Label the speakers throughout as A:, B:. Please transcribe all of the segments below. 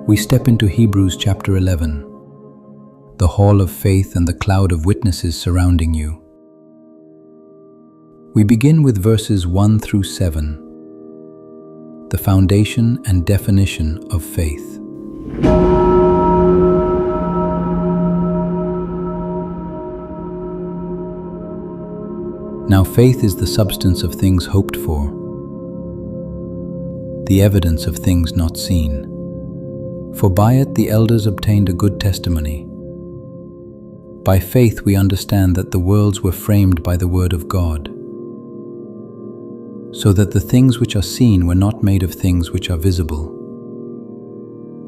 A: we step into Hebrews chapter 11, the hall of faith and the cloud of witnesses surrounding you. We begin with verses 1 through 7, the foundation and definition of faith. Now faith is the substance of things hoped for, the evidence of things not seen. For by it the elders obtained a good testimony. By faith we understand that the worlds were framed by the word of God, so that the things which are seen were not made of things which are visible.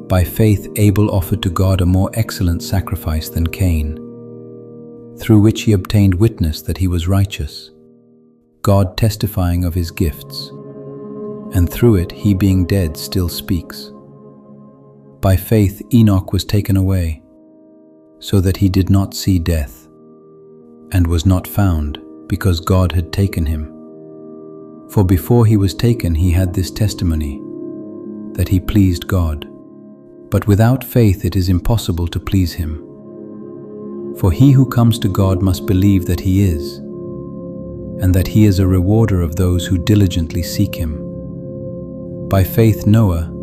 A: By faith Abel offered to God a more excellent sacrifice than Cain, through which he obtained witness that he was righteous, God testifying of his gifts, and through it he being dead still speaks. By faith Enoch was taken away, so that he did not see death, and was not found, because God had taken him. For before he was taken he had this testimony, that he pleased God. But without faith it is impossible to please him. For he who comes to God must believe that he is, and that he is a rewarder of those who diligently seek him. By faith Noah,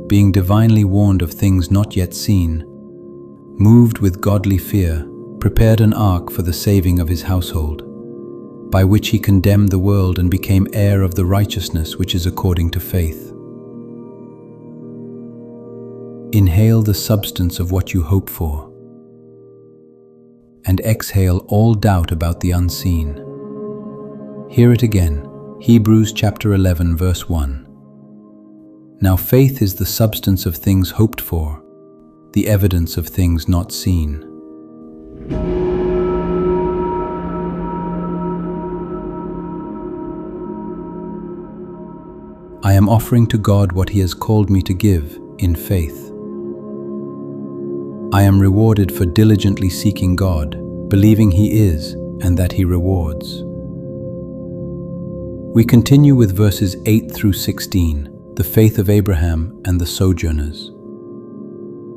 A: being divinely warned of things not yet seen, moved with godly fear, prepared an ark for the saving of his household, by which he condemned the world and became heir of the righteousness which is according to faith. Inhale the substance of what you hope for, and exhale all doubt about the unseen. Hear it again, Hebrews chapter 11 verse 1. Now faith is the substance of things hoped for, the evidence of things not seen. I am offering to God what He has called me to give in faith. I am rewarded for diligently seeking God, believing He is and that He rewards. We continue with verses 8 through 16, the faith of Abraham and the sojourners.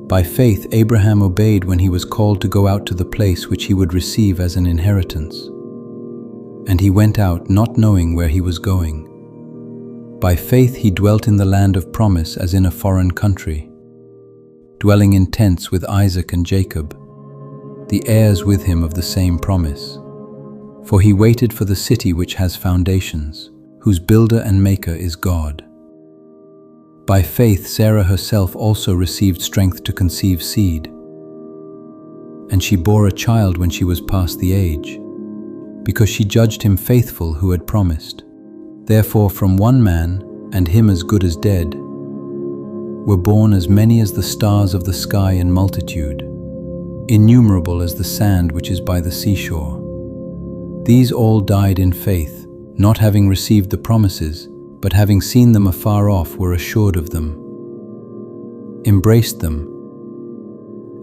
A: By faith Abraham obeyed when he was called to go out to the place which he would receive as an inheritance. And he went out not knowing where he was going. By faith he dwelt in the land of promise as in a foreign country, dwelling in tents with Isaac and Jacob, the heirs with him of the same promise. For he waited for the city which has foundations, whose builder and maker is God. By faith Sarah herself also received strength to conceive seed, and she bore a child when she was past the age, because she judged him faithful who had promised. Therefore from one man, and him as good as dead, were born as many as the stars of the sky in multitude, innumerable as the sand which is by the seashore. These all died in faith, not having received the promises, but having seen them afar off were assured of them, embraced them,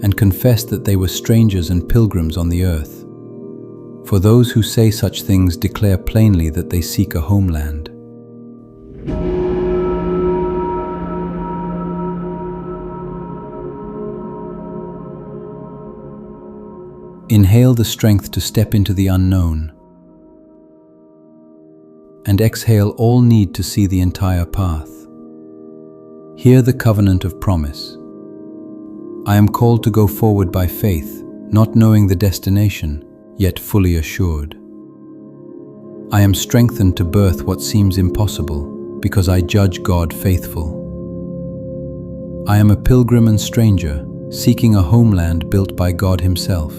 A: and confessed that they were strangers and pilgrims on the earth. For those who say such things declare plainly that they seek a homeland. Inhale the strength to step into the unknown, and exhale all need to see the entire path. Hear the covenant of promise. I am called to go forward by faith, not knowing the destination, yet fully assured. I am strengthened to birth what seems impossible, because I judge God faithful. I am a pilgrim and stranger, seeking a homeland built by God Himself.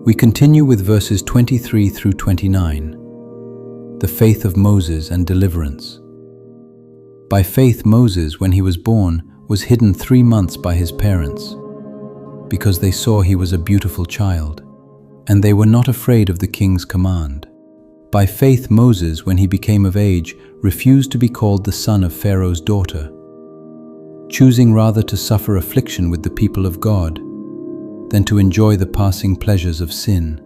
A: We continue with verses 23 through 29, the faith of Moses and deliverance. By faith Moses, when he was born, was hidden 3 months by his parents, because they saw he was a beautiful child, and they were not afraid of the king's command. By faith Moses, when he became of age, refused to be called the son of Pharaoh's daughter, choosing rather to suffer affliction with the people of God, than to enjoy the passing pleasures of sin,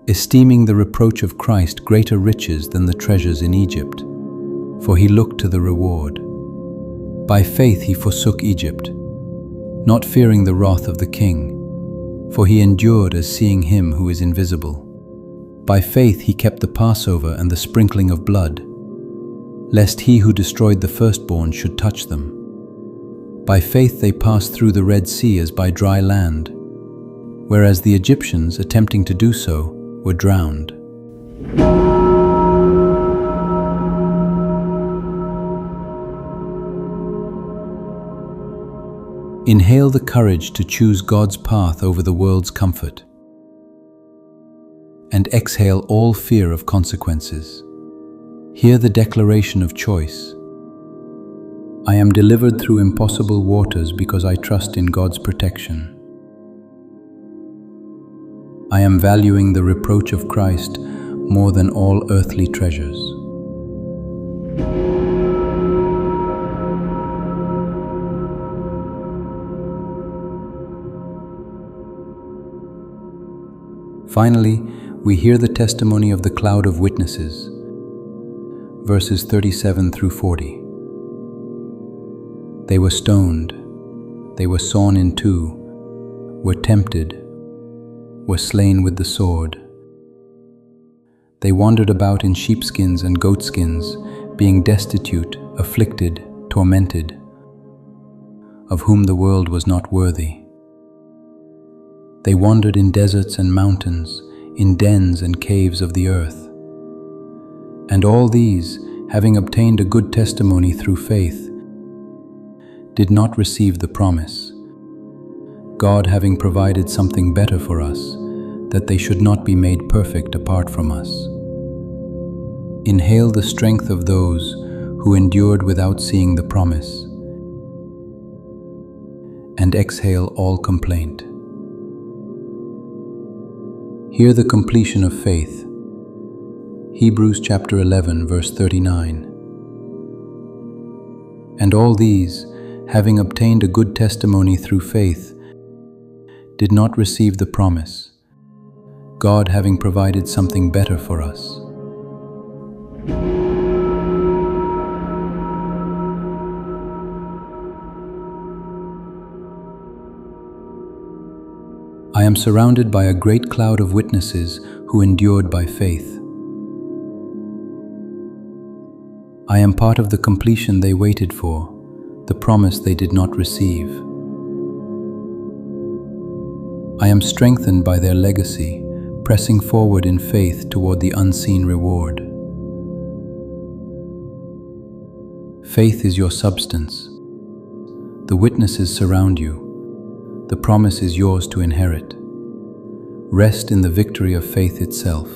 A: esteeming the reproach of Christ greater riches than the treasures in Egypt. For he looked to the reward. By faith he forsook Egypt, not fearing the wrath of the king, for he endured as seeing him who is invisible. By faith he kept the Passover and the sprinkling of blood, lest he who destroyed the firstborn should touch them. By faith they passed through the Red Sea as by dry land, whereas the Egyptians, attempting to do so, were drowned. Inhale the courage to choose God's path over the world's comfort, and exhale all fear of consequences. Hear the declaration of choice. I am delivered through impossible waters because I trust in God's protection. I am valuing the reproach of Christ more than all earthly treasures. Finally, we hear the testimony of the cloud of witnesses, verses 37 through 40. They were stoned, they were sawn in two, were tempted, were slain with the sword. They wandered about in sheepskins and goatskins, being destitute, afflicted, tormented, of whom the world was not worthy. They wandered in deserts and mountains, in dens and caves of the earth. And all these, having obtained a good testimony through faith, did not receive the promise, God having provided something better for us, that they should not be made perfect apart from us. Inhale the strength of those who endured without seeing the promise, and exhale all complaint. Hear the completion of faith. Hebrews chapter 11, verse 39. And all these, having obtained a good testimony through faith, did not receive the promise, God having provided something better for us. I am surrounded by a great cloud of witnesses who endured by faith. I am part of the completion they waited for, the promise they did not receive. I am strengthened by their legacy, pressing forward in faith toward the unseen reward. Faith is your substance. The witnesses surround you. The promise is yours to inherit. Rest in the victory of faith itself.